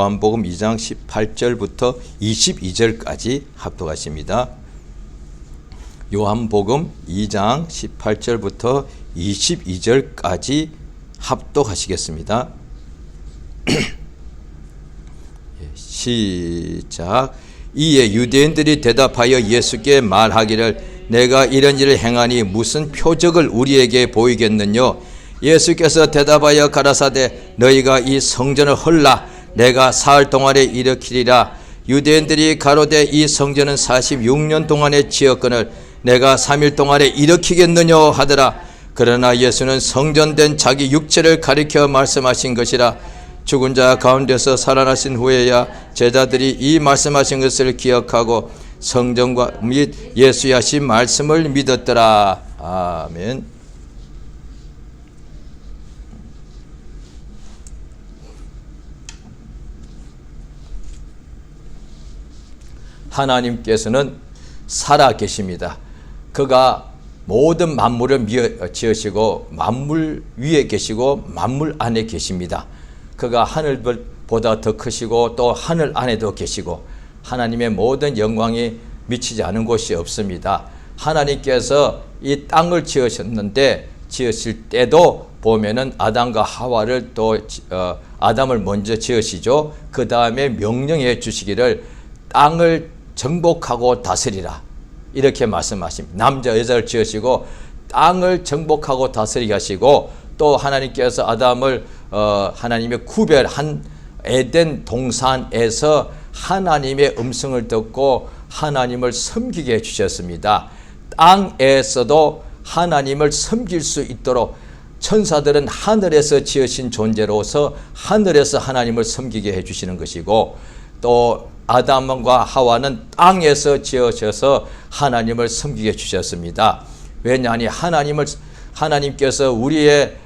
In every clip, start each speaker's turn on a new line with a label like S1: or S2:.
S1: 요한복음 2장 18절부터 22절까지 합독하십니다. 요한복음 2장 18절부터 22절까지 합독하시겠습니다. 시작. 이에 유대인들이 대답하여 예수께 말하기를 내가 이런 일을 행하니 무슨 표적을 우리에게 보이겠느냐. 예수께서 대답하여 가라사대 너희가 이 성전을 헐라 내가 사흘 동안에 일으키리라. 유대인들이 가로되 이 성전은 46년 동안에 지었거늘 내가 3일 동안에 일으키겠느냐 하더라. 그러나 예수는 성전된 자기 육체를 가리켜 말씀하신 것이라. 죽은 자 가운데서 살아나신 후에야 제자들이 이 말씀하신 것을 기억하고 성전과 및 예수의 하신 말씀을 믿었더라. 아멘. 하나님께서는 살아 계십니다. 그가 모든 만물을 지으시고 만물 위에 계시고 만물 안에 계십니다. 그가 하늘보다 더 크시고 또 하늘 안에도 계시고 하나님의 모든 영광이 미치지 않은 곳이 없습니다. 하나님께서 이 땅을 지으셨는데 지으실 때도 보면은 아담과 하와를 또 아담을 먼저 지으시죠. 그 다음에 명령해 주시기를 땅을 정복하고 다스리라 이렇게 말씀하십니다. 남자 여자를 지으시고 땅을 정복하고 다스리게 하시고 또 하나님께서 아담을 하나님의 구별한 에덴 동산에서 하나님의 음성을 듣고 하나님을 섬기게 해주셨습니다. 땅에서도 하나님을 섬길 수 있도록 천사들은 하늘에서 지으신 존재로서 하늘에서 하나님을 섬기게 해주시는 것이고 또 아담과 하와는 땅에서 지어져서 하나님을 섬기게 해주셨습니다. 왜냐하니 하나님께서 우리의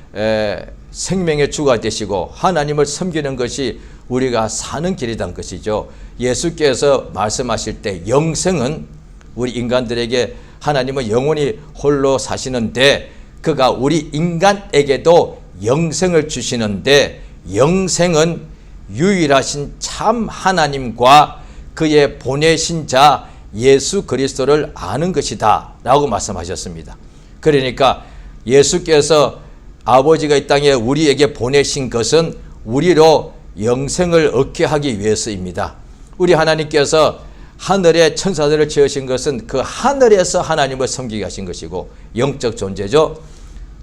S1: 생명의 주가 되시고 하나님을 섬기는 것이 우리가 사는 길이란 것이죠. 예수께서 말씀하실 때 영생은 우리 인간들에게 하나님은 영원히 홀로 사시는데 그가 우리 인간에게도 영생을 주시는데 영생은 유일하신 참 하나님과 그의 보내신 자 예수 그리스도를 아는 것이다 라고 말씀하셨습니다. 그러니까 예수께서 아버지가 이 땅에 우리에게 보내신 것은 우리로 영생을 얻게 하기 위해서입니다. 우리 하나님께서 하늘의 천사들을 지으신 것은 그 하늘에서 하나님을 섬기게 하신 것이고 영적 존재죠.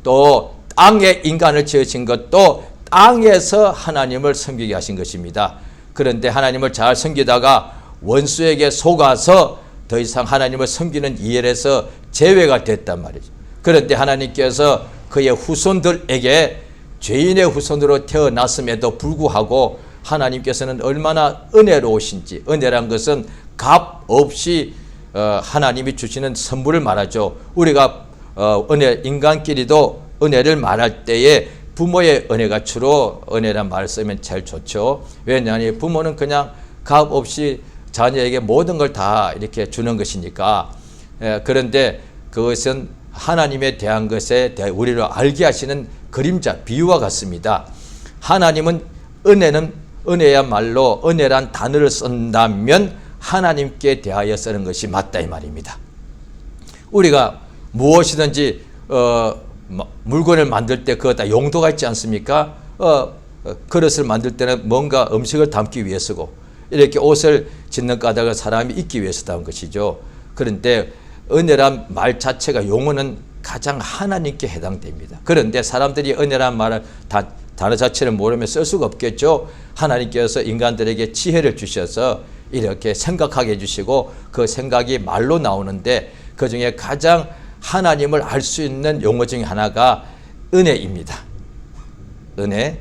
S1: 또 땅에 인간을 지으신 것도 땅에서 하나님을 섬기게 하신 것입니다. 그런데 하나님을 잘 섬기다가 원수에게 속아서 더 이상 하나님을 섬기는 일에서 제외가 됐단 말이죠. 그런데 하나님께서 그의 후손들에게 죄인의 후손으로 태어났음에도 불구하고 하나님께서는 얼마나 은혜로우신지, 은혜란 것은 값 없이 하나님이 주시는 선물을 말하죠. 우리가 인간끼리도 은혜를 말할 때에 부모의 은혜가 주로 은혜란 말을 쓰면 제일 좋죠. 왜냐하면 부모는 그냥 값 없이 자녀에게 모든 걸 다 이렇게 주는 것이니까. 그런데 그것은 하나님에 대한 것에 대해 우리를 알게 하시는 그림자, 비유와 같습니다. 하나님은 은혜야말로 은혜란 단어를 쓴다면 하나님께 대하여 쓰는 것이 맞다 이 말입니다. 우리가 무엇이든지 물건을 만들 때 그거 다 용도가 있지 않습니까? 그릇을 만들 때는 뭔가 음식을 담기 위해서고 이렇게 옷을 짓는 까닭을 사람이 입기 위해서 한 것이죠. 그런데 은혜란 말 자체가 용어는 가장 하나님께 해당됩니다. 그런데 사람들이 은혜란 말을 단어 자체를 모르면 쓸 수가 없겠죠. 하나님께서 인간들에게 지혜를 주셔서 이렇게 생각하게 해주시고 그 생각이 말로 나오는데 그중에 가장 하나님을 알 수 있는 용어 중에 하나가 은혜입니다. 은혜.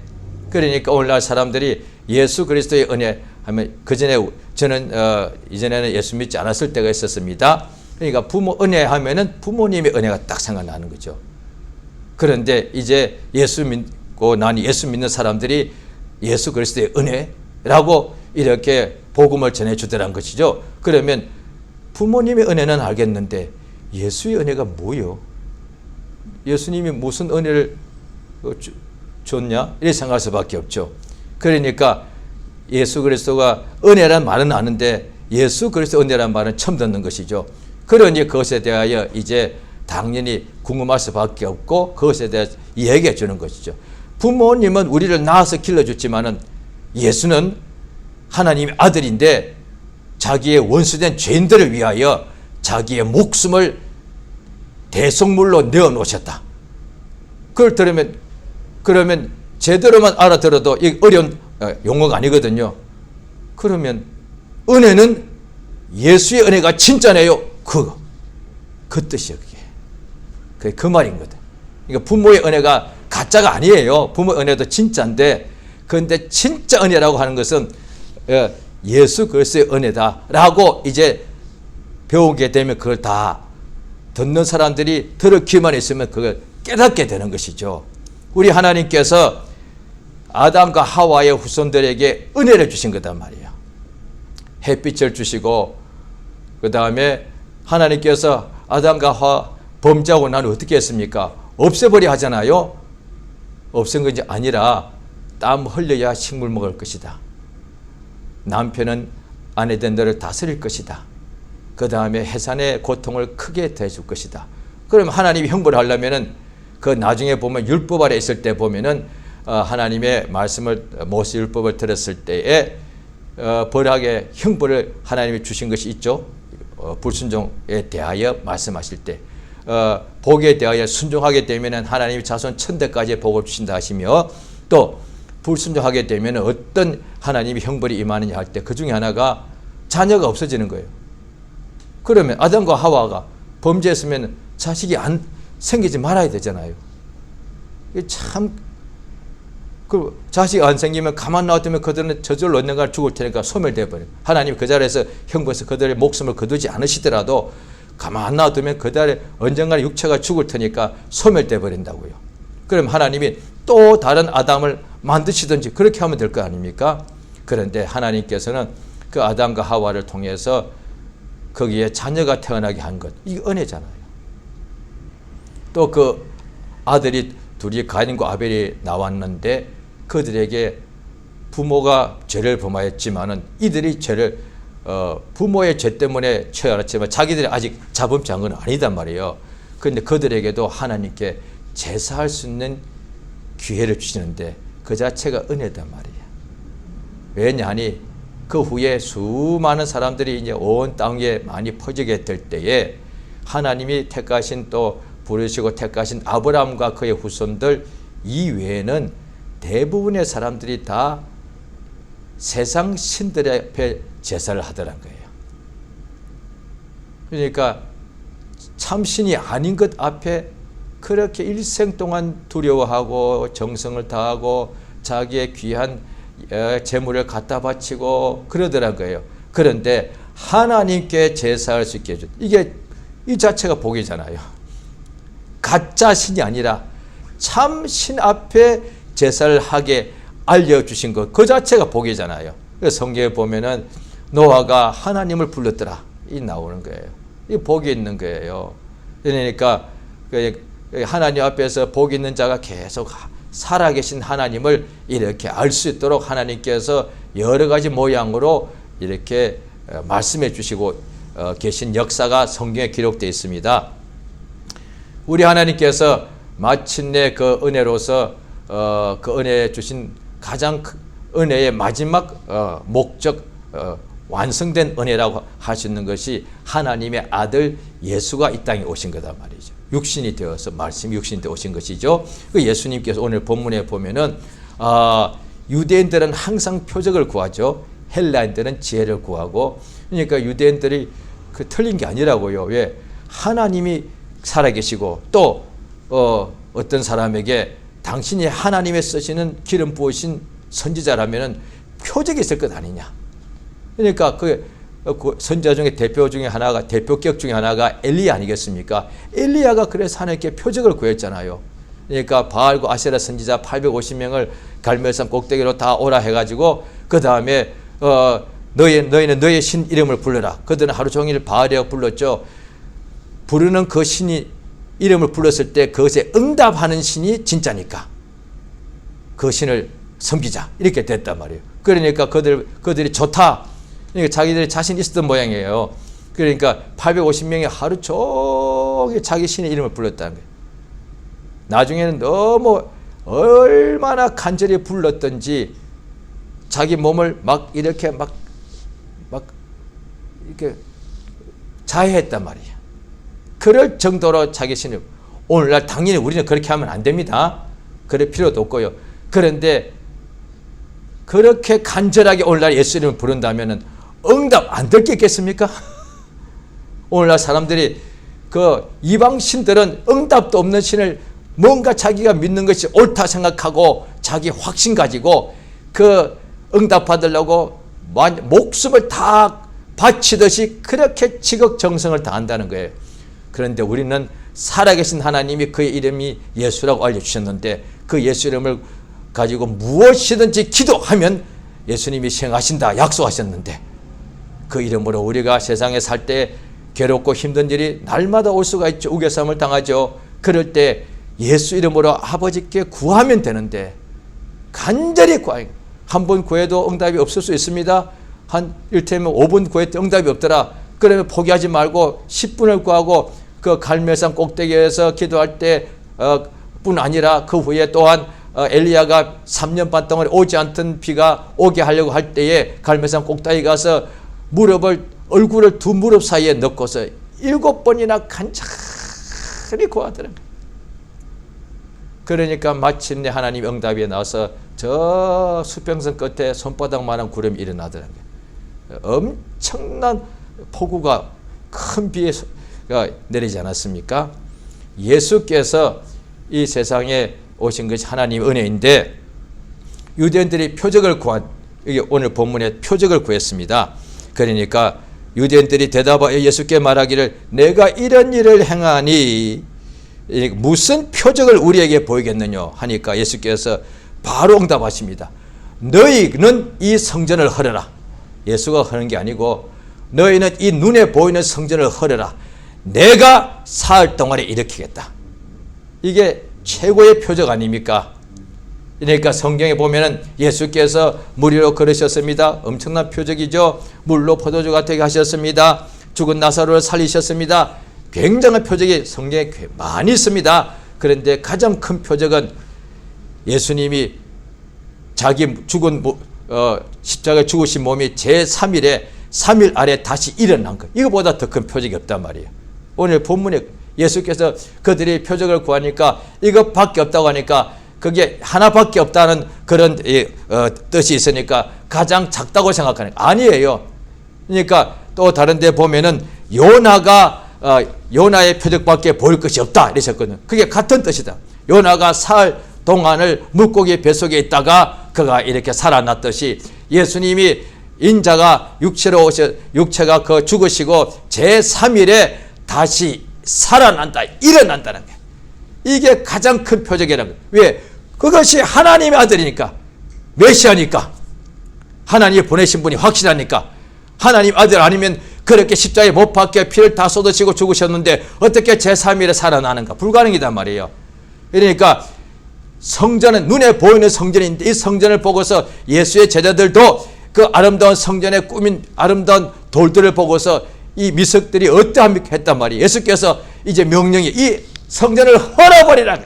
S1: 그러니까 오늘날 사람들이 예수 그리스도의 은혜 하면 저는 이전에는 예수 믿지 않았을 때가 있었습니다. 그러니까 은혜 하면은 부모님의 은혜가 딱 생각나는 거죠. 그런데 이제 예수 믿고 난 예수 믿는 사람들이 예수 그리스도의 은혜라고 이렇게 복음을 전해주더란 것이죠. 그러면 부모님의 은혜는 알겠는데 예수의 은혜가 뭐요? 예수님이 무슨 은혜를 줬냐? 이렇게 생각할 수밖에 없죠. 그러니까 예수 그리스도가 은혜란 말은 아는데 예수 그리스도 은혜란 말은 처음 듣는 것이죠. 그러니 그것에 대하여 이제 당연히 궁금할 수밖에 없고 그것에 대해서 얘기해 주는 것이죠. 부모님은 우리를 낳아서 길러줬지만은 예수는 하나님의 아들인데 자기의 원수된 죄인들을 위하여 자기의 목숨을 대속물로 내어놓으셨다. 그걸 들으면 그러면 제대로만 알아들어도 이 어려운 용어가 아니거든요. 그러면 은혜는 예수의 은혜가 진짜네요. 그 뜻이에요. 그게 그 말인 거다. 그러니까 부모의 은혜가 가짜가 아니에요. 부모의 은혜도 진짜인데 그런데 진짜 은혜라고 하는 것은 예수 그리스도의 은혜다라고 이제 배우게 되면 그걸 다 듣는 사람들이 들을 귀만 있으면 그걸 깨닫게 되는 것이죠. 우리 하나님께서 아담과 하와의 후손들에게 은혜를 주신 거단 말이에요. 햇빛을 주시고 그 다음에 하나님께서 아담과 하와 범죄하고 나는 어떻게 했습니까? 없애버려 하잖아요. 없앤 것이 아니라 땀 흘려야 식물 먹을 것이다. 남편은 아내된 너를 다스릴 것이다. 그 다음에 해산의 고통을 크게 대줄 것이다. 그럼 하나님이 형벌을 하려면은 그 나중에 보면 율법 아래 있을 때 보면은 하나님의 말씀을 모세 율법을 들었을 때에 벌하게 형벌을 하나님이 주신 것이 있죠. 불순종에 대하여 말씀하실 때 복에 대하여 순종하게 되면은 하나님이 자손 천대까지 복을 주신다 하시며 또 불순종하게 되면 어떤 하나님이 형벌이 임하느냐 할 때 그 중에 하나가 자녀가 없어지는 거예요. 그러면 아담과 하와가 범죄했으면 자식이 안 생기지 말아야 되잖아요. 참, 그 자식 안 생기면 가만 놔두면 그들은 저절로 언젠가 죽을 테니까 소멸되어 버려요. 하나님 그 자리에서 형벌해서 그들의 목숨을 거두지 않으시더라도 가만 놔두면 그들의 언젠가 육체가 죽을 테니까 소멸되어 버린다고요. 그럼 하나님이 또 다른 아담을 만드시든지 그렇게 하면 될 거 아닙니까? 그런데 하나님께서는 그 아담과 하와를 통해서 거기에 자녀가 태어나게 한 것, 이게 은혜잖아요. 또 그 아들이 둘이 가인과 아벨이 나왔는데 그들에게 부모가 죄를 범하였지만은 이들이 죄를 부모의 죄 때문에 처해왔지만 자기들이 아직 자범죄한 건 아니단 말이에요. 그런데 그들에게도 하나님께 제사할 수 있는 기회를 주시는데 그 자체가 은혜단 말이에요. 왜냐하니 그 후에 수많은 사람들이 이제 온 땅에 많이 퍼지게 될 때에 하나님이 택하신 또 부르시고 택하신 아브라함과 그의 후손들 이외에는 대부분의 사람들이 다 세상 신들 앞에 제사를 하더란 거예요. 그러니까 참신이 아닌 것 앞에 그렇게 일생 동안 두려워하고 정성을 다하고 자기의 귀한 재물을 갖다 바치고 그러더란 거예요. 그런데 하나님께 제사할 수 있게 해준 이게 이 자체가 복이잖아요. 가짜 신이 아니라 참 신 앞에 제사를 하게 알려주신 것 그 자체가 복이잖아요. 그래서 성경에 보면은 노아가 하나님을 불렀더라 이 나오는 거예요. 이 복이 있는 거예요. 그러니까 하나님 앞에서 복 있는 자가 계속 살아계신 하나님을 이렇게 알 수 있도록 하나님께서 여러 가지 모양으로 이렇게 말씀해 주시고 계신 역사가 성경에 기록되어 있습니다. 우리 하나님께서 마침내 그 은혜로서 그 은혜 주신 가장 은혜의 마지막 목적 완성된 은혜라고 할 수 있는 것이 하나님의 아들 예수가 이 땅에 오신 거단 말이죠. 육신이 되어서 말씀이 육신이 되어 오신 것이죠. 그 예수님께서 오늘 본문에 보면은 유대인들은 항상 표적을 구하죠. 헬라인들은 지혜를 구하고 그러니까 유대인들이 그 틀린 게 아니라고요. 왜? 하나님이 살아계시고 또 어떤 사람에게 당신이 하나님의 쓰시는 기름 부으신 선지자라면은 표적이 있을 것 아니냐. 그러니까 그 선지자 중에 대표 중에 하나가 대표격 중에 하나가 엘리야 아니겠습니까? 엘리야가 그래서 하나님께 표적을 구했잖아요. 그러니까 바알과 아세라 선지자 850명을 갈멜산 꼭대기로 다 오라 해가지고 그 다음에 너희는 너의 신 이름을 불러라. 그들은 하루 종일 바알이라고 불렀죠. 부르는 그 신이 이름을 불렀을 때 그것에 응답하는 신이 진짜니까 그 신을 섬기자 이렇게 됐단 말이에요. 그러니까 그들이 좋다. 그러니까 자기들이 자신 있었던 모양이에요. 그러니까 850명이 하루 종일 자기 신의 이름을 불렀다는 거예요. 나중에는 너무 얼마나 간절히 불렀던지 자기 몸을 막 이렇게 이렇게 자해했단 말이에요. 그럴 정도로 자기 신을. 오늘날 당연히 우리는 그렇게 하면 안 됩니다. 그럴 필요도 없고요. 그런데 그렇게 간절하게 오늘날 예수 이름을 부른다면 응답 안 될 게 있겠습니까? 오늘날 사람들이 그 이방 신들은 응답도 없는 신을 뭔가 자기가 믿는 것이 옳다 생각하고 자기 확신 가지고 그 응답 받으려고 목숨을 다 바치듯이 그렇게 지극정성을 다한다는 거예요. 그런데 우리는 살아계신 하나님이 그의 이름이 예수라고 알려주셨는데 그 예수 이름을 가지고 무엇이든지 기도하면 예수님이 시행하신다 약속하셨는데 그 이름으로 우리가 세상에 살 때 괴롭고 힘든 일이 날마다 올 수가 있죠. 우겨쌈을 당하죠. 그럴 때 예수 이름으로 아버지께 구하면 되는데 간절히 구하요. 한 번 구해도 응답이 없을 수 있습니다. 한 일테면 5분 구했더니 응답이 없더라. 그러면 포기하지 말고 10분을 구하고 그 갈멜산 꼭대기에서 기도할 때 뿐 아니라 그 후에 또한 엘리야가 3년 반 동안 오지 않던 비가 오게 하려고 할 때에 갈멜산 꼭대기 가서 얼굴을 두 무릎 사이에 넣고서 7번이나 간절히 구하더라고요. 그러니까 마침내 하나님 응답이 나와서 저 수평선 끝에 손바닥만한 구름이 일어나더라고요. 엄청난 폭우가 큰 비가 내리지 않았습니까? 예수께서 이 세상에 오신 것이 하나님의 은혜인데 유대인들이 표적을 이게 오늘 본문에 표적을 구했습니다. 그러니까 유대인들이 대답하여 예수께 말하기를 내가 이런 일을 행하니 무슨 표적을 우리에게 보이겠느냐 하니까 예수께서 바로 응답하십니다. 너희는 이 성전을 헐어라. 예수가 하는 게 아니고 너희는 이 눈에 보이는 성전을 헐어라. 내가 사흘 동안에 일으키겠다. 이게 최고의 표적 아닙니까? 그러니까 성경에 보면은 예수께서 물 위로 걸으셨습니다. 엄청난 표적이죠. 물로 포도주가 되게 하셨습니다. 죽은 나사로를 살리셨습니다. 굉장한 표적이 성경에 많이 있습니다. 그런데 가장 큰 표적은 예수님이 자기 십자가에 죽으신 몸이 제3일에 3일 아래 다시 일어난 것. 이거보다 더 큰 표적이 없단 말이에요. 오늘 본문에 예수께서 그들이 표적을 구하니까 이것밖에 없다고 하니까 그게 하나밖에 없다는 그런 뜻이 있으니까 가장 작다고 생각하는 거 아니에요. 그러니까 또 다른 데 보면은 요나의 표적밖에 보일 것이 없다 이러셨거든요. 그게 같은 뜻이다. 요나가 사흘 동안을 물고기 뱃속에 있다가 그가 이렇게 살아났듯이 예수님이 인자가 육체가 그 죽으시고 제3일에 다시 살아난다, 일어난다는 거예요. 이게 가장 큰 표적이라는 거예요. 왜? 그것이 하나님의 아들이니까, 메시아니까, 하나님이 보내신 분이 확실하니까. 하나님 아들 아니면 그렇게 십자가에 못 박혀 피를 다 쏟으시고 죽으셨는데 어떻게 제3일에 살아나는가? 불가능이단 말이에요. 그러니까 성전은 눈에 보이는 성전인데 이 성전을 보고서 예수의 제자들도 그 아름다운 성전에 꾸민 아름다운 돌들을 보고서 이 미석들이 어떠합니까? 했단 말이에요. 예수께서 이제 명령이 이 성전을 헐어버리라.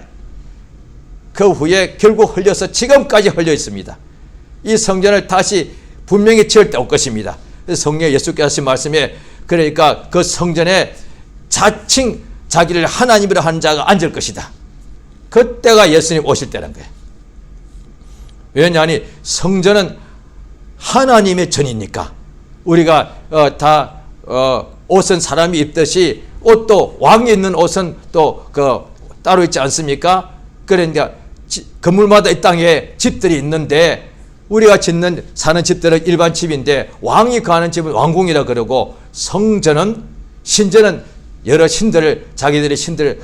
S1: 그 후에 결국 흘려서 지금까지 흘려 있습니다. 이 성전을 다시 분명히 지을 때 올 것입니다. 성령 예수께서 하신 말씀에 그러니까 그 성전에 자칭 자기를 하나님이라 하는 자가 앉을 것이다. 그때가 예수님 오실 때란 거예요. 왜냐하니 성전은 하나님의 전이니까 우리가 옷은 사람이 입듯이 옷도 왕이 입는 옷은 또 따로 있지 않습니까? 그러니까 건물마다 이 땅에 집들이 있는데 우리가 사는 집들은 일반 집인데 왕이 거하는 집은 왕궁이라 그러고 성전은 신전은 여러 신들을 자기들의 신들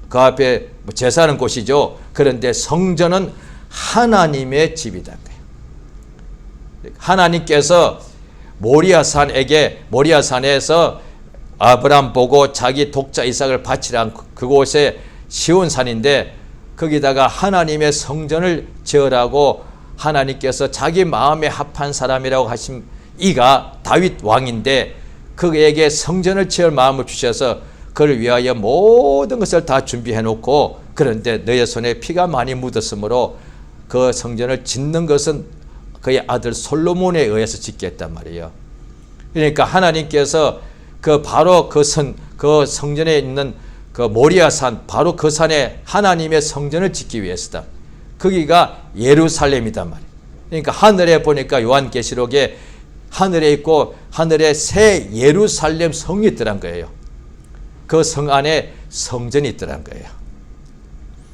S1: 그 앞에 제사하는 곳이죠. 그런데 성전은 하나님의 집이다. 하나님께서 모리아산에서 아브람 보고 자기 독자 이삭을 바치라 그곳에 시온산인데 거기다가 하나님의 성전을 지으라고 하나님께서 자기 마음에 합한 사람이라고 하신 이가 다윗 왕인데 그에게 성전을 지을 마음을 주셔서 그를 위하여 모든 것을 다 준비해 놓고, 그런데 너의 손에 피가 많이 묻었으므로 그 성전을 짓는 것은 그의 아들 솔로몬에 의해서 짓게 했단 말이에요. 그러니까 하나님께서 바로 그 성전에 있는 그 모리아산, 바로 그 산에 하나님의 성전을 짓기 위해서다. 거기가 예루살렘이단 말이에요. 그러니까 하늘에 보니까 요한계시록에 하늘에 있고 하늘에 새 예루살렘 성이 있더란 거예요. 그 성 안에 성전이 있더란 거예요.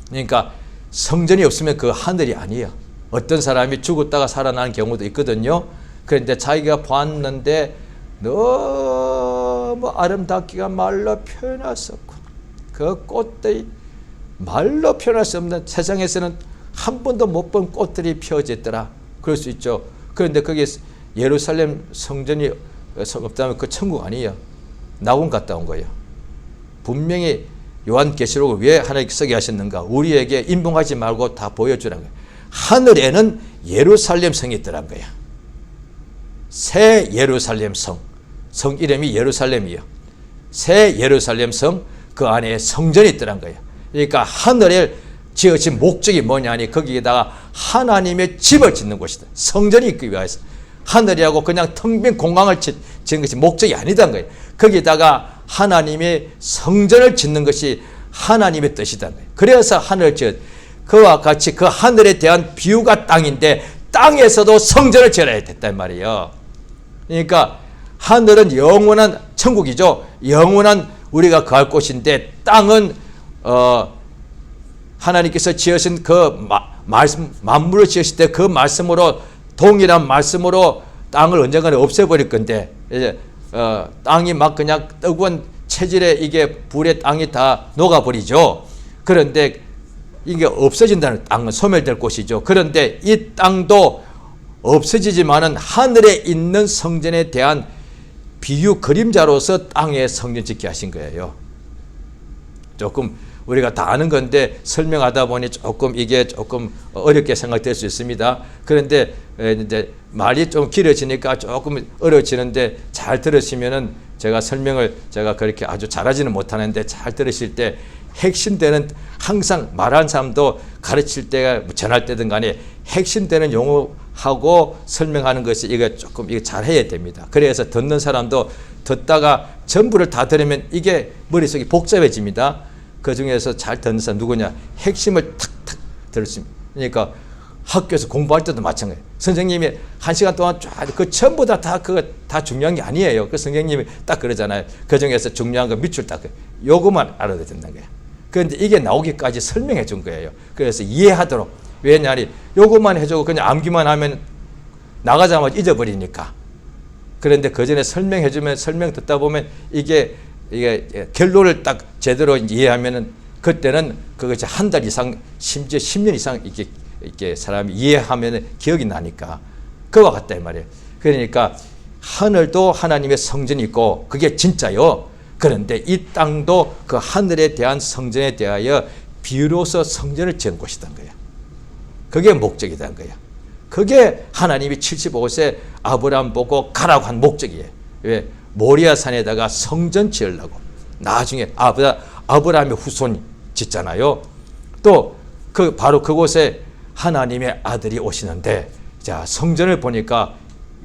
S1: 그러니까 성전이 없으면 그 하늘이 아니에요. 어떤 사람이 죽었다가 살아나는 경우도 있거든요. 그런데 자기가 봤는데 너무 아름답기가 말로 표현할 수 없고, 그 꽃들이 말로 표현할 수 없는, 세상에서는 한 번도 못 본 꽃들이 피어져 있더라. 그럴 수 있죠. 그런데 거기 예루살렘 성전이 없다면 그 천국 아니에요. 낙원 갔다 온 거예요. 분명히 요한계시록을 왜 하나님께 쓰게 하셨는가? 우리에게 인봉하지 말고 다 보여주라는 거예요. 하늘에는 예루살렘 성이 있더란 거예요. 새 예루살렘 성. 성 이름이 예루살렘이에요. 새 예루살렘 성, 그 안에 성전이 있더란 거예요. 그러니까 하늘에 지어진 목적이 뭐냐니 거기에다가 하나님의 집을 짓는 곳이다. 성전이 있기 위해서. 하늘이라고 그냥 텅 빈 공간을 짓는 것이 목적이 아니단 거예요. 거기다가 하나님의 성전을 짓는 것이 하나님의 뜻이단 거예요. 그래서 하늘을 지어, 그와 같이 그 하늘에 대한 비유가 땅인데 땅에서도 성전을 지어야 됐단 말이에요. 그러니까 하늘은 영원한 천국이죠. 영원한 우리가 거할 곳인데 땅은 하나님께서 지으신 그 말씀, 만물을 지으실 때 그 말씀으로, 동일한 말씀으로 땅을 언젠가는 없애버릴 건데, 이제 땅이 막 그냥 뜨거운 체질에 이게 불에 땅이 다 녹아버리죠. 그런데 이게 없어진다는, 땅은 소멸될 곳이죠. 그런데 이 땅도 없어지지만은 하늘에 있는 성전에 대한 비유 그림자로서 땅에 성전 짓게 하신 거예요. 조금 우리가 다 아는 건데 설명하다 보니 이게 조금 어렵게 생각될 수 있습니다. 그런데 이제 말이 좀 길어지니까 조금 어려워지는데 잘 들으시면은 제가 설명을 제가 그렇게 아주 잘하지는 못하는데 잘 들으실 때 핵심되는, 항상 말하는 사람도 가르칠 때가 전할 때든 간에 핵심되는 용어하고 설명하는 것이 이거 조금 이거 잘 해야 됩니다. 그래서 듣는 사람도 듣다가 전부를 다 들으면 이게 머릿속이 복잡해집니다. 그 중에서 잘 듣는 사람 누구냐? 핵심을 탁탁 들었습니다. 그러니까 학교에서 공부할 때도 마찬가지예요. 선생님이 1시간 동안 쫙 그 전부 다 중요한 게 아니에요. 그 선생님이 딱 그러잖아요. 그 중에서 중요한 거 밑줄 딱 요거만 알아야 된다는 거예요. 그런데 이게 나오기까지 설명해 준 거예요. 그래서 이해하도록. 왜냐하니 요거만 해주고 그냥 암기만 하면 나가자마자 잊어버리니까. 그런데 그 전에 설명해 주면, 설명 듣다 보면 이게 결론을 딱 제대로 이해하면은 그때는 그것이 한 달 이상, 심지어 10년 이상 이렇게 사람이 이해하면은 기억이 나니까 그와 같다 이 말이에요. 그러니까 하늘도 하나님의 성전이 있고 그게 진짜요. 그런데 이 땅도 그 하늘에 대한 성전에 대하여 비유로서 성전을 지은 곳이란 거예요. 그게 목적이란 거예요. 그게 하나님이 75세 아브라함 보고 가라고 한 목적이에요. 왜? 모리아산에다가 성전 지으려고. 나중에 아브라함의 후손이 짓잖아요. 또 바로 그곳에 하나님의 아들이 오시는데, 자, 성전을 보니까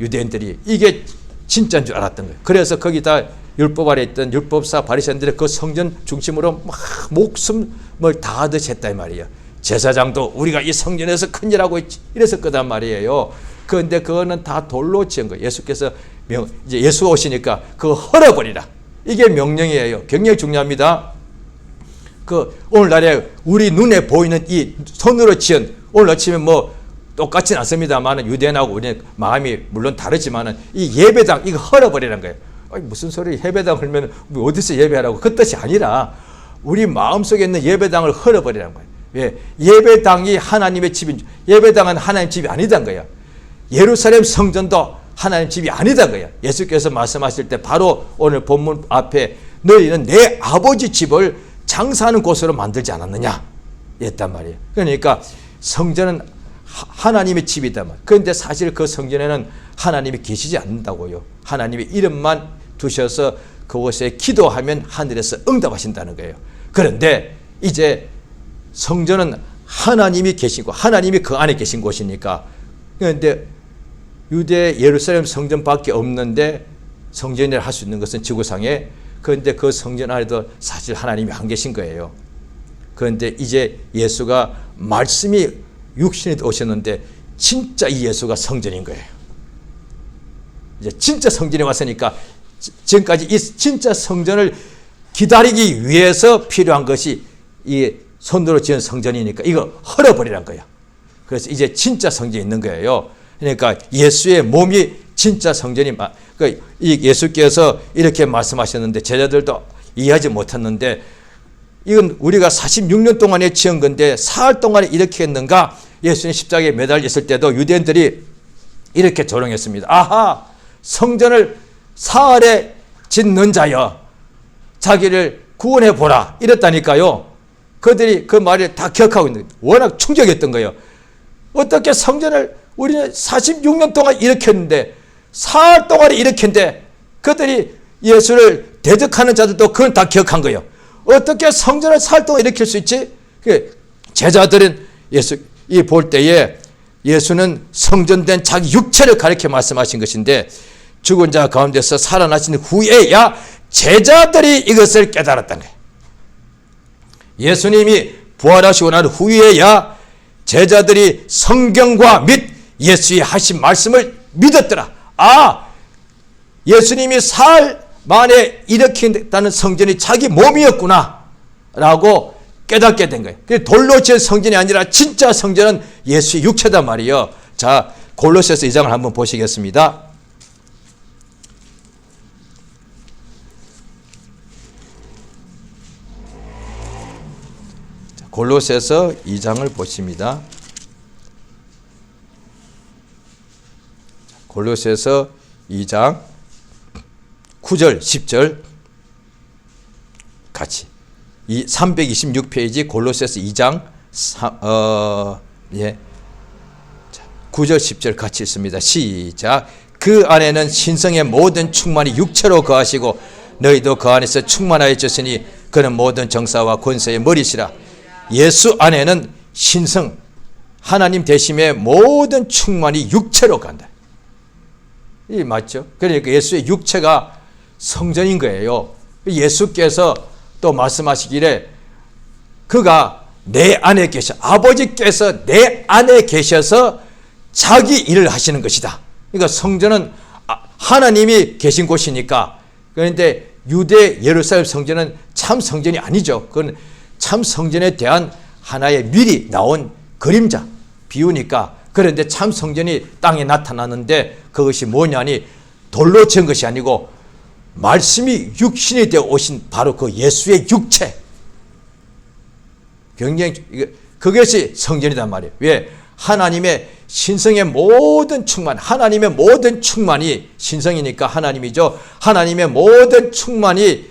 S1: 유대인들이 이게 진짜인 줄 알았던 거예요. 그래서 거기다 율법 아래 있던 율법사 바리새인들이 그 성전 중심으로 막 목숨을 다하듯이 했다 이 말이에요. 제사장도 우리가 이 성전에서 큰일하고 이래서 거단 말이에요. 그런데 그거는 다 돌로 지은 거예요. 예수께서 이제 예수가 오시니까 그거 헐어버리라. 이게 명령이에요. 굉장히 중요합니다. 오늘날에 우리 눈에 보이는 이 손으로 지은, 오늘 아침에 뭐 똑같진 않습니다만 유대인하고 우리는 마음이 물론 다르지만은 이 예배당 이거 헐어버리라는 거예요. 아니, 무슨 소리, 예배당 헐면 어디서 예배하라고. 그 뜻이 아니라 우리 마음속에 있는 예배당을 헐어버리라는 거예요. 왜? 예배당이 하나님의 집인, 예배당은 하나님 집이 아니단 거예요. 예루살렘 성전도 하나님 집이 아니단 거예요. 예수께서 말씀하실 때 바로 오늘 본문 앞에 너희는 내 아버지 집을 장사하는 곳으로 만들지 않았느냐 했단 말이에요. 그러니까 성전은 하나님의 집이다. 그런데 사실 그 성전에는 하나님이 계시지 않는다고요. 하나님의 이름만 두셔서 그곳에 기도하면 하늘에서 응답하신다는 거예요. 그런데 이제 성전은 하나님이 계시고 하나님이 그 안에 계신 곳이니까, 그런데 유대 예루살렘 성전밖에 없는데 성전이라 할 수 있는 것은 지구상에, 그런데 그 성전 안에도 사실 하나님이 안 계신 거예요. 그런데 이제 예수가 말씀이 육신이 오셨는데 진짜 이 예수가 성전인 거예요. 이제 진짜 성전에 왔으니까 지금까지 이 진짜 성전을 기다리기 위해서 필요한 것이 이 손으로 지은 성전이니까 이거 헐어버리란 거예요. 그래서 이제 진짜 성전이 있는 거예요. 그러니까 예수의 몸이 진짜 성전이, 이 예수께서 이렇게 말씀하셨는데 제자들도 이해하지 못했는데, 이건 우리가 46년 동안에 지은 건데 사흘 동안에 이렇게 했는가? 예수님 십자가에 매달려 있을 때도 유대인들이 이렇게 조롱했습니다. 아하, 성전을 사흘에 짓는 자여, 자기를 구원해 보라, 이랬다니까요. 그들이 그 말을 다 기억하고 있는 거예요. 워낙 충격이었던 거예요. 어떻게 성전을 우리는 46년 동안 이렇게 했는데, 사흘 동안에 이렇게 했는데, 그들이 예수를 대적하는 자들도 그건 다 기억한 거예요. 어떻게 성전을 사흘 동안 이렇게 할 수 있지? 제자들은 예수 이 볼 때에 예수는 성전된 자기 육체를 가리켜 말씀하신 것인데, 죽은 자 가운데서 살아나신 후에야 제자들이 이것을 깨달았다는 거예요. 예수님이 부활하시고 난 후에야 제자들이 성경과 및 예수의 하신 말씀을 믿었더라. 아, 예수님이 사흘 만에 일으킨다는 성전이 자기 몸이었구나 라고 깨닫게 된 거예요. 돌로 지은 성전이 아니라 진짜 성전은 예수의 육체단 말이에요. 자, 골로새서 2장을 한번 보시겠습니다. 골로새서 2장을 보십니다. 골로새서 2장 9절 10절 같이, 이 326페이지 골로새서 2장 9절 10절 같이 있습니다. 시작. 그 안에는 신성의 모든 충만이 육체로 거하시고 너희도 그 안에서 충만하였으니 그는 모든 정사와 권세의 머리시라. 예수 안에는 신성, 하나님 되심의 모든 충만이 육체로 간다. 이 맞죠? 그러니까 예수의 육체가 성전인 거예요. 예수께서 또 말씀하시기를 그가 내 안에 계셔, 아버지께서 내 안에 계셔서 자기 일을 하시는 것이다. 그러니까 성전은 하나님이 계신 곳이니까. 그런데 유대 예루살렘 성전은 참 성전이 아니죠. 그건 참 성전에 대한 하나의 미리 나온 그림자, 비유니까. 그런데 참 성전이 땅에 나타나는데 그것이 뭐냐니 돌로 지은 것이 아니고 말씀이 육신이 되어 오신 바로 그 예수의 육체. 굉장히 그것이 성전이란 말이에요. 왜? 하나님의 신성의 모든 충만, 하나님의 모든 충만이, 신성이니까 하나님이죠. 하나님의 모든 충만이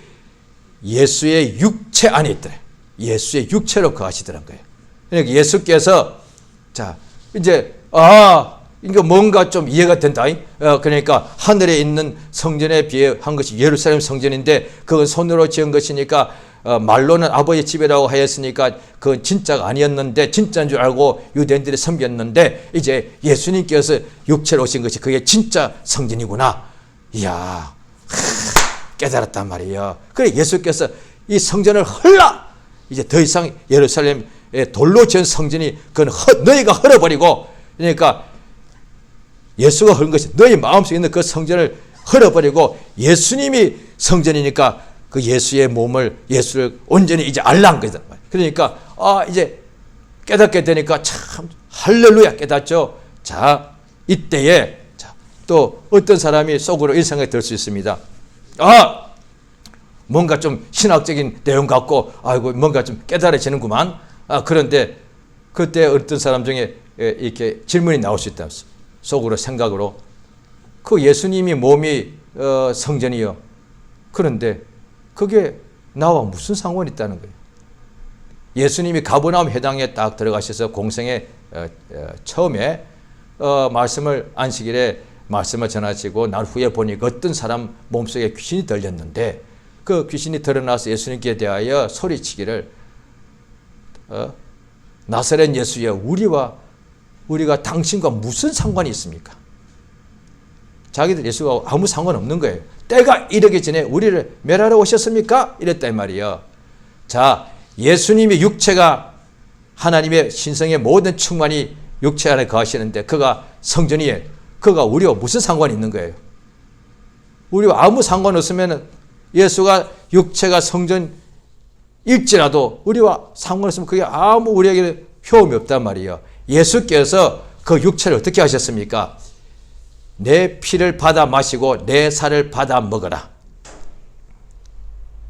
S1: 예수의 육체 안에 있더래. 예수의 육체로 거하시더란 거예요. 그러니까 예수께서 자 이제 이거 뭔가 좀 이해가 된다. 그러니까 하늘에 있는 성전에 비한 것이 예루살렘 성전인데 그건 손으로 지은 것이니까 말로는 아버지 집이라고 하였으니까 그건 진짜가 아니었는데 진짜인 줄 알고 유대인들이 섬겼는데 이제 예수님께서 육체로 오신 것이 그게 진짜 성전이구나. 이야, 깨달았단 말이에요. 그래 예수께서 이 성전을 헐라. 이제 더 이상 예루살렘에 돌로 지은 성전이 그건 너희가 헐어버리고, 그러니까 예수가 헐은 것이 너희 마음속에 있는 그 성전을 헐어버리고 예수님이 성전이니까 그 예수의 몸을, 예수를 온전히 이제 알란 거다. 그러니까 이제 깨닫게 되니까 참 할렐루야 깨닫죠. 자, 이때에 또 어떤 사람이 속으로 이 생각이 들 수 있습니다. 뭔가 좀 신학적인 내용 같고 아이고 뭔가 좀 깨달아지는구만. 그런데 그때 어떤 사람 중에 이렇게 질문이 나올 수 있다. 속으로 생각으로 그 예수님이 몸이 성전이요. 그런데 그게 나와 무슨 상관이 있다는 거예요. 예수님이 가버나움 회당에 딱 들어가셔서 공생에 처음에 말씀을 안식일에 말씀을 전하시고 날 후에 보니 어떤 사람 몸속에 귀신이 들렸는데 그 귀신이 드러나서 예수님께 대하여 소리치기를 나사렛 예수여 우리가 당신과 무슨 상관이 있습니까? 자기들 예수가 아무 상관없는 거예요. 때가 이르기 전에 우리를 멸하러 오셨습니까? 이랬단 말이에요. 자, 예수님의 육체가 하나님의 신성의 모든 충만이 육체 안에 거하시는데 그가 성전이에요. 그가 우리와 무슨 상관이 있는 거예요? 우리와 아무 상관없으면 예수가 육체가 성전일지라도 우리와 상관없으면 그게 아무 우리에게 효험이 없단 말이에요. 예수께서 그 육체를 어떻게 하셨습니까? 내 피를 받아 마시고 내 살을 받아 먹어라.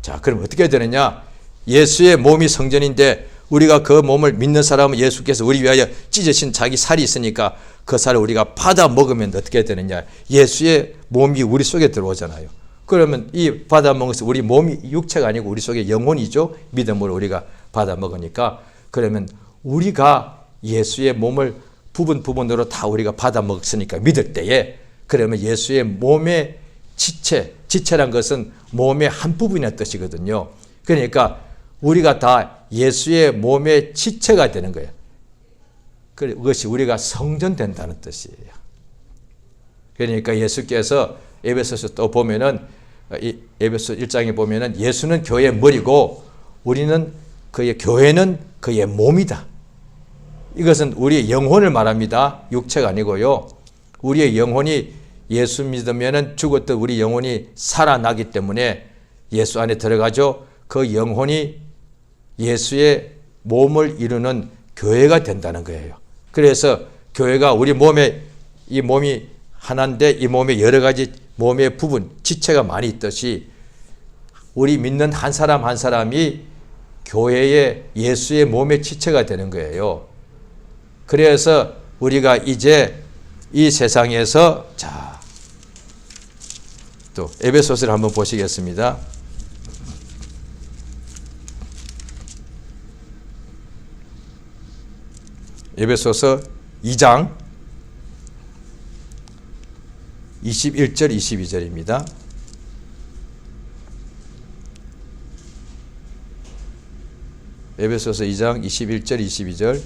S1: 자, 그럼 어떻게 되느냐? 예수의 몸이 성전인데 우리가 그 몸을 믿는 사람은 예수께서 우리 위하여 찢으신 자기 살이 있으니까 그 살을 우리가 받아 먹으면 어떻게 되느냐? 예수의 몸이 우리 속에 들어오잖아요. 그러면 이 받아 먹은 것은 우리 몸이 육체가 아니고 우리 속에 영혼이죠. 믿음으로 우리가 받아 먹으니까 그러면 우리가 예수의 몸을 부분으로 다 우리가 받아 먹었으니까 믿을 때에 그러면 예수의 몸의 지체란 것은 몸의 한 부분이라는 뜻이거든요. 그러니까 우리가 다 예수의 몸의 지체가 되는 거예요. 그것이 우리가 성전된다는 뜻이에요. 그러니까 예수께서 에베소서 또 보면은 에베소 1장에 보면은 예수는 교회의 머리고 우리는 교회는 그의 몸이다. 이것은 우리의 영혼을 말합니다. 육체가 아니고요. 우리의 영혼이 예수 믿으면은 죽었던 우리 영혼이 살아나기 때문에 예수 안에 들어가죠. 그 영혼이 예수의 몸을 이루는 교회가 된다는 거예요. 그래서 교회가 우리 몸에 이 몸이 하나인데 이 몸에 여러 가지 몸의 부분, 지체가 많이 있듯이 우리 믿는 한 사람 한 사람이 교회의 예수의 몸의 지체가 되는 거예요. 그래서 우리가 이제 이 세상에서 또 에베소서를 한번 보시겠습니다. 에베소서 2장 21절 22절입니다. 에베소서 2장 21절 22절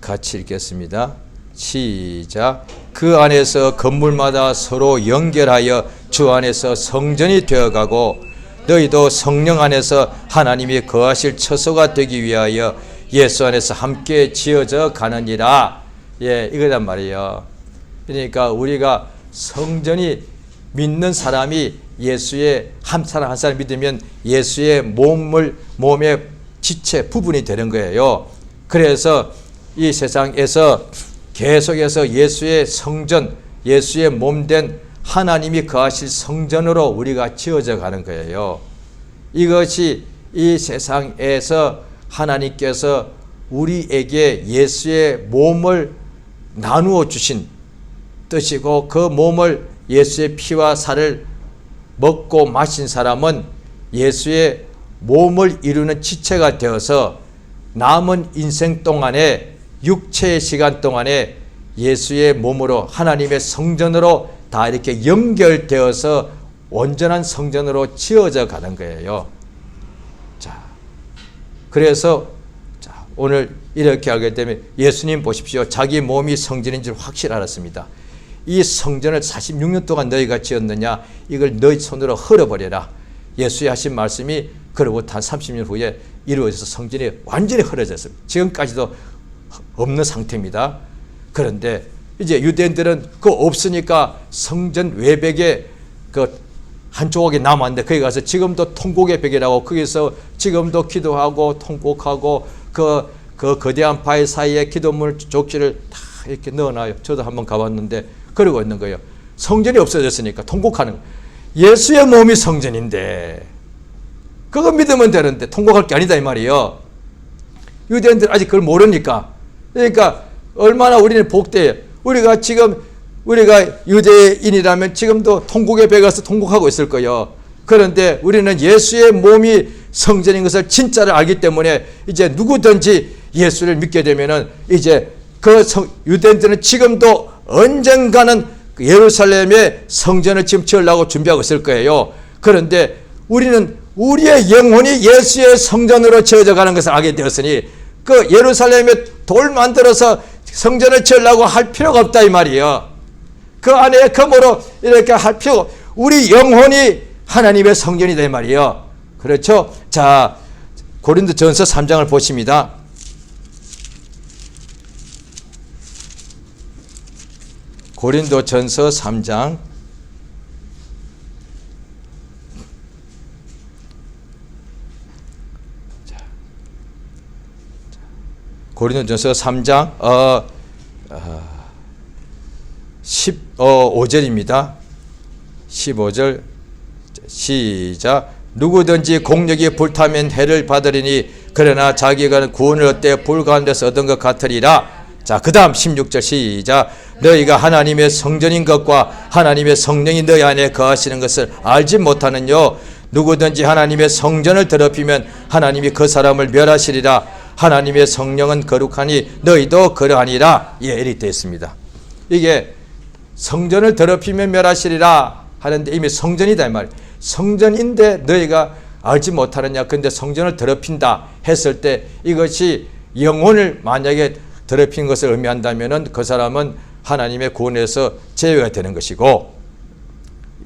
S1: 같이 읽겠습니다. 시작. 그 안에서 건물마다 서로 연결하여 주 안에서 성전이 되어가고 너희도 성령 안에서 하나님이 거하실 처소가 되기 위하여 예수 안에서 함께 지어져 가느니라. 예, 이거란 말이에요. 그러니까 우리가 성전이 믿는 사람이 예수의 한 사람 한 사람 믿으면 예수의 몸의 지체 부분이 되는 거예요. 그래서 이 세상에서 계속해서 예수의 성전, 예수의 몸된 하나님이 거하실 성전으로 우리가 지어져 가는 거예요. 이것이 이 세상에서 하나님께서 우리에게 예수의 몸을 나누어 주신 뜻이고 그 몸을 예수의 피와 살을 먹고 마신 사람은 예수의 몸을 이루는 지체가 되어서 남은 인생 동안에 육체의 시간 동안에 예수의 몸으로 하나님의 성전으로 다 이렇게 연결되어서 온전한 성전으로 지어져 가는 거예요. 자, 그래서 오늘 이렇게 하게 되면 예수님 보십시오. 자기 몸이 성전인 줄 확실히 알았습니다. 이 성전을 46년 동안 너희가 지었느냐? 이걸 너희 손으로 헐어버려라. 예수의 하신 말씀이 그러고 단 30년 후에 이루어져서 성전이 완전히 헐어졌습니다. 지금까지도 없는 상태입니다. 그런데 이제 유대인들은 그거 없으니까 성전 외벽에 그 한 조각이 남았는데 거기 가서 지금도 통곡의 벽이라고 거기서 지금도 기도하고 통곡하고 그 거대한 바위 사이에 기도물 족지를 다 이렇게 넣어놔요. 저도 한번 가봤는데 그러고 있는 거예요. 성전이 없어졌으니까 통곡하는 거예요. 예수의 몸이 성전인데 그거 믿으면 되는데 통곡할 게 아니다 이 말이에요. 유대인들 아직 그걸 모르니까. 그러니까 얼마나 우리는 복돼요. 우리가 유대인이라면 지금도 통곡의 벽에 가서 통곡하고 있을 거예요. 그런데 우리는 예수의 몸이 성전인 것을 진짜를 알기 때문에 이제 누구든지 예수를 믿게 되면은 이제 그 유대인들은 지금도 언젠가는 예루살렘에 성전을 지금 지으려고 준비하고 있을 거예요. 그런데 우리는 우리의 영혼이 예수의 성전으로 지어져 가는 것을 알게 되었으니 그 예루살렘에 돌 만들어서 성전을 지으려고 할 필요가 없다 이 말이에요. 그 안에 금으로 이렇게 할 필요, 우리 영혼이 하나님의 성전이다 이 말이에요. 그렇죠? 자, 고린도전서 3장을 보십니다. 고린도전서 3장 고린도전서 3장 15절입니다. 15절 시작. 누구든지 공력이 불타면 해를 받으리니 그러나 자기가 구원을 얻되 불 가운데서 얻은 것 같으리라. 자, 그 다음 16절 시작. 너희가 하나님의 성전인 것과 하나님의 성령이 너희 안에 거하시는 것을 알지 못하느뇨. 누구든지 하나님의 성전을 더럽히면 하나님이 그 사람을 멸하시리라. 하나님의 성령은 거룩하니 너희도 그러하니라. 예, 이렇게 되어 있습니다. 이게 성전을 더럽히면 멸하시리라 하는데 이미 성전이다 이 말이에요. 성전인데 너희가 알지 못하느냐. 근데 성전을 더럽힌다 했을 때 이것이 영혼을 만약에 더럽힌 것을 의미한다면 그 사람은 하나님의 구원에서 제외가 되는 것이고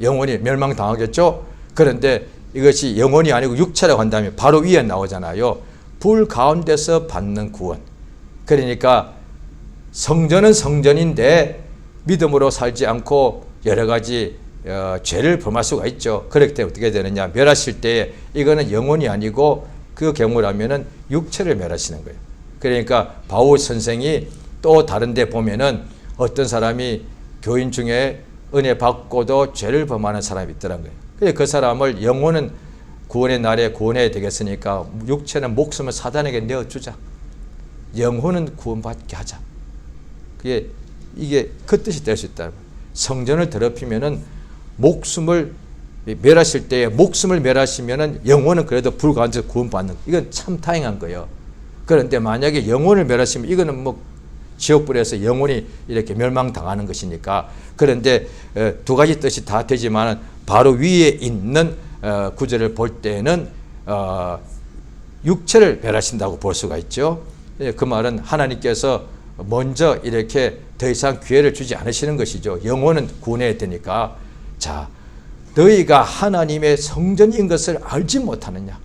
S1: 영혼이 멸망당하겠죠. 그런데 이것이 영혼이 아니고 육체라고 한다면 바로 위에 나오잖아요. 불 가운데서 받는 구원. 그러니까 성전은 성전인데 믿음으로 살지 않고 여러 가지 죄를 범할 수가 있죠. 그렇기 때문에 어떻게 되느냐. 멸하실 때에 이거는 영혼이 아니고 그 경우라면은 육체를 멸하시는 거예요. 그러니까 바울 선생이 또 다른 데 보면은 어떤 사람이 교인 중에 은혜 받고도 죄를 범하는 사람이 있더란 거예요. 그래서 그 사람을 영혼은 구원의 날에 구원해야 되겠으니까 육체는 목숨을 사단에게 내어주자. 영혼은 구원받게 하자. 이게 그 뜻이 될 수 있다. 성전을 더럽히면은 목숨을 멸하실 때에 목숨을 멸하시면은 영혼은 그래도 불 가운데서 구원받는. 이건 참 다행한 거예요. 그런데 만약에 영혼을 멸하시면 이거는 뭐 지옥불에서 영혼이 이렇게 멸망당하는 것이니까. 그런데 두 가지 뜻이 다 되지만 바로 위에 있는 구절을 볼 때는 육체를 멸하신다고 볼 수가 있죠. 그 말은 하나님께서 먼저 이렇게 더 이상 기회를 주지 않으시는 것이죠. 영혼은 구원해야 되니까. 자, 너희가 하나님의 성전인 것을 알지 못하느냐.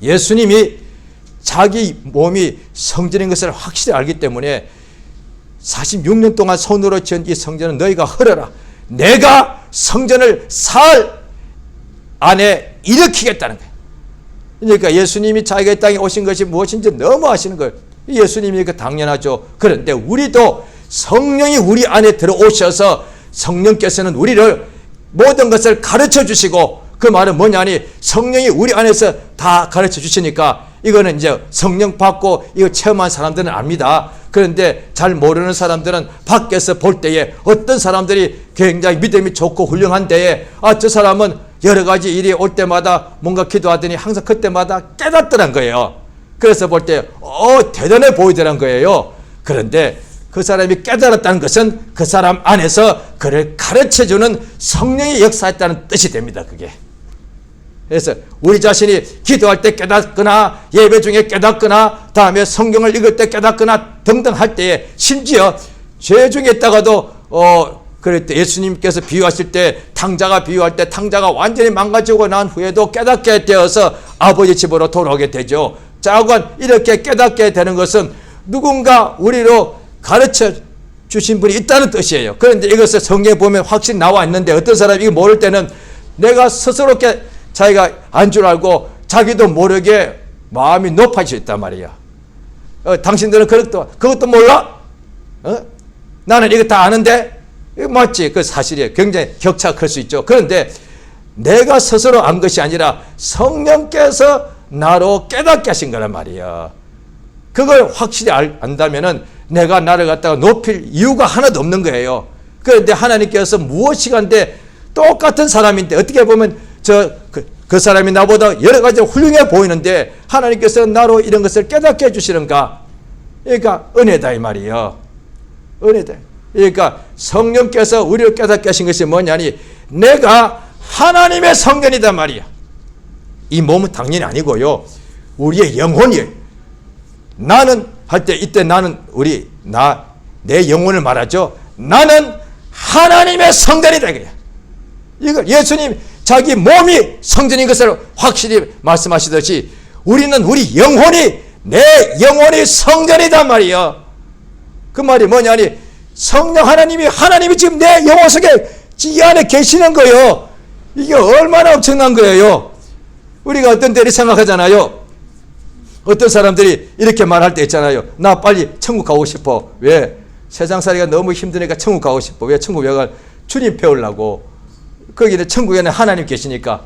S1: 예수님이 자기 몸이 성전인 것을 확실히 알기 때문에 46년 동안 손으로 지은 이 성전은 너희가 헐어라. 내가 성전을 사흘 안에 일으키겠다는 거예요. 그러니까 예수님이 자기가 이 땅에 오신 것이 무엇인지 너무 아시는 거예요. 예수님이니까 당연하죠. 그런데 우리도 성령이 우리 안에 들어오셔서 성령께서는 우리를 모든 것을 가르쳐 주시고, 그 말은 뭐냐니 성령이 우리 안에서 다 가르쳐 주시니까 이거는 이제 성령 받고 이거 체험한 사람들은 압니다. 그런데 잘 모르는 사람들은 밖에서 볼 때에 어떤 사람들이 굉장히 믿음이 좋고 훌륭한 데에 저 사람은 여러 가지 일이 올 때마다 뭔가 기도하더니 항상 그때마다 깨닫더란 거예요. 그래서 볼 때 대단해 보이더란 거예요. 그런데 그 사람이 깨달았다는 것은 그 사람 안에서 그를 가르쳐주는 성령의 역사했다는 뜻이 됩니다. 그게. 그래서 우리 자신이 기도할 때 깨닫거나 예배 중에 깨닫거나 다음에 성경을 읽을 때 깨닫거나 등등 할 때에 심지어 죄 중에 있다가도 그럴 때 예수님께서 비유하실 때 탕자가 비유할 때 탕자가 완전히 망가지고 난 후에도 깨닫게 되어서 아버지 집으로 돌아오게 되죠. 자관 이렇게 깨닫게 되는 것은 누군가 우리로 가르쳐 주신 분이 있다는 뜻이에요. 그런데 이것을 성경에 보면 확실히 나와 있는데 어떤 사람이 이거 모를 때는 내가 스스로 자기가 안 줄 알고 자기도 모르게 마음이 높아져 있단 말이야. 당신들은 그것도 몰라? 나는 이거 다 아는데? 이거 맞지? 그 사실이에요. 굉장히 격차가 클 수 있죠. 그런데 내가 스스로 안 것이 아니라 성령께서 나로 깨닫게 하신 거란 말이야. 그걸 확실히 안다면은 내가 나를 갖다가 높일 이유가 하나도 없는 거예요. 그런데 하나님께서 무엇이 간데 똑같은 사람인데 어떻게 보면 그 사람이 나보다 여러 가지 훌륭해 보이는데 하나님께서 나로 이런 것을 깨닫게 해주시는가? 그러니까 은혜다 이 말이에요. 은혜다. 그러니까 성령께서 우리를 깨닫게 하신 것이 뭐냐니 내가 하나님의 성전이다 말이야. 이 몸은 당연히 아니고요. 우리의 영혼이에요. 나는 할 때 이때 나는 내 영혼을 말하죠. 나는 하나님의 성전이다. 이걸 예수님 자기 몸이 성전인 것을 확실히 말씀하시듯이 우리는 우리 영혼이 내 영혼이 성전이단 말이에요. 그 말이 뭐냐니 성령 하나님이 지금 내 영혼 속에 이 안에 계시는 거예요. 이게 얼마나 엄청난 거예요. 우리가 어떤 때를 생각하잖아요. 어떤 사람들이 이렇게 말할 때 있잖아요. 나 빨리 천국 가고 싶어. 왜? 세상살이가 너무 힘드니까 천국 가고 싶어. 왜? 천국 왜 가? 주님 배우려고. 거기는 천국에는 하나님 계시니까.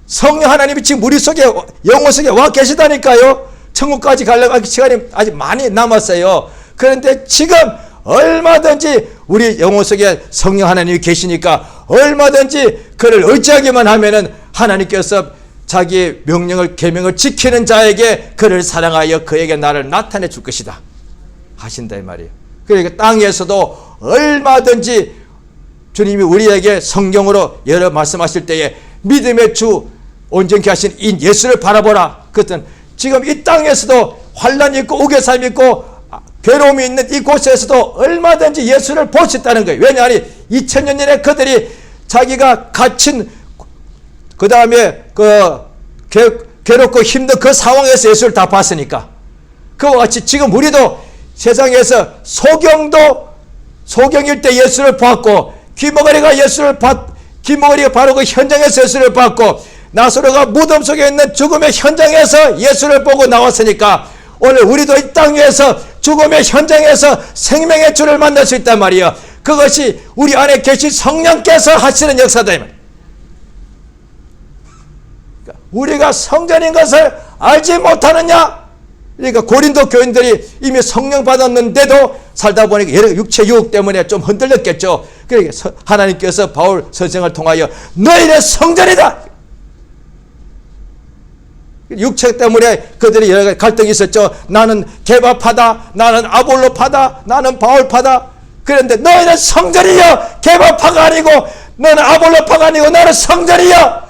S1: 성령 하나님이 지금 우리 속에 영혼 속에 와 계시다니까요. 천국까지 가려고 시간이 아직 많이 남았어요. 그런데 지금 얼마든지 우리 영혼 속에 성령 하나님이 계시니까 얼마든지 그를 의지하기만 하면은 하나님께서 자기의 명령을 계명을 지키는 자에게 그를 사랑하여 그에게 나를 나타내 줄 것이다 하신다 이 말이에요. 그러니까 땅에서도 얼마든지 주님이 우리에게 성경으로 여러 말씀하실 때에 믿음의 주 온전케 하신 이 예수를 바라보라. 그것은 지금 이 땅에서도 환난이 있고 우겨쌈이 있고 괴로움이 있는 이곳에서도 얼마든지 예수를 볼 수 있다는 거예요. 왜냐하니 2000년 전에 그들이 자기가 갇힌 그 다음에 괴롭고 힘든 그 상황에서 예수를 다 봤으니까. 그와 같이 지금 우리도 세상에서 소경일 때 예수를 봤고 귀머거리가 바로 그 현장에서 예수를 봤고 나사로가 무덤 속에 있는 죽음의 현장에서 예수를 보고 나왔으니까 오늘 우리도 이 땅 위에서 죽음의 현장에서 생명의 주를 만날 수 있단 말이에요. 그것이 우리 안에 계신 성령께서 하시는 역사다. 우리가 성전인 것을 알지 못하느냐? 그러니까 고린도 교인들이 이미 성령 받았는데도 살다 보니까 여러 육체 유혹 때문에 좀 흔들렸겠죠. 그러니까 하나님께서 바울 선생을 통하여 너희는 성전이다. 육체 때문에 그들이 여러 가지 갈등이 있었죠. 나는 개바파다, 나는 아볼로파다, 나는 바울파다. 그런데 너희는 성전이여. 개바파가 아니고 너는 아볼로파가 아니고 나는 성전이여.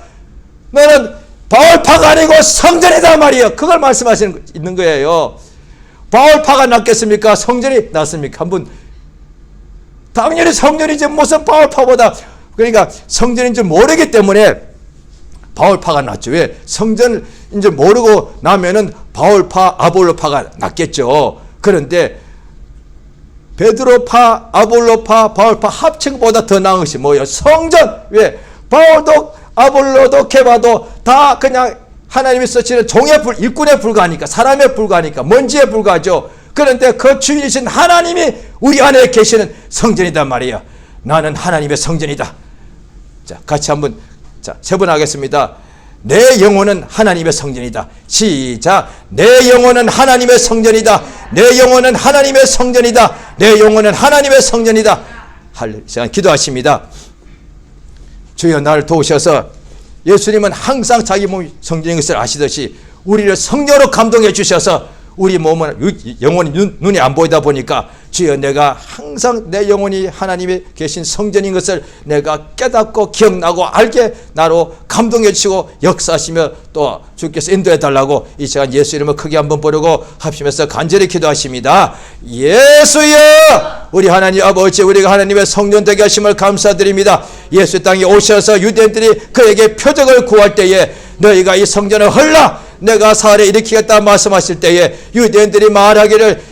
S1: 너는 바울파가 아니고 성전이다 말이에요. 그걸 말씀하시는 있는 거예요. 바울파가 낫겠습니까? 성전이 낫습니까? 한번 당연히 성전이지 무슨 바울파보다. 그러니까 성전인 줄 모르기 때문에 바울파가 낫죠. 왜? 성전인 줄 모르고 나면은 바울파, 아볼로파가 낫겠죠. 그런데 베드로파, 아볼로파, 바울파 합친보다 더 나은 것이 뭐예요? 성전. 왜? 바울도 아볼로도 케바도 다 그냥 하나님이 쓰시는 일꾼에 불과하니까, 사람에 불과하니까, 먼지에 불과하죠. 그런데 그 주인이신 하나님이 우리 안에 계시는 성전이단 말이에요. 나는 하나님의 성전이다. 자, 같이 한번 세 번 하겠습니다. 내 영혼은 하나님의 성전이다. 시작. 내 영혼은 하나님의 성전이다. 내 영혼은 하나님의 성전이다. 내 영혼은 하나님의 성전이다. 할 시간 기도하십니다. 주여 나를 도우셔서 예수님은 항상 자기 몸이 성전인 것을 아시듯이 우리를 성령으로 감동해 주셔서 우리 몸은 영혼이 눈이 안 보이다 보니까 주여 내가 항상 내 영혼이 하나님이 계신 성전인 것을 내가 깨닫고 기억나고 알게 나로 감동해 주시고 역사하시며 또 주께서 인도해 달라고 이 시간 예수 이름을 크게 한번 부르고 합심해서 간절히 기도하십니다. 예수여, 우리 하나님 아버지, 우리가 하나님의 성전 되게 하심을 감사드립니다. 예수 땅에 오셔서 유대인들이 그에게 표적을 구할 때에 너희가 이 성전을 헐라 내가 사흘에 일으키겠다 말씀하실 때에 유대인들이 말하기를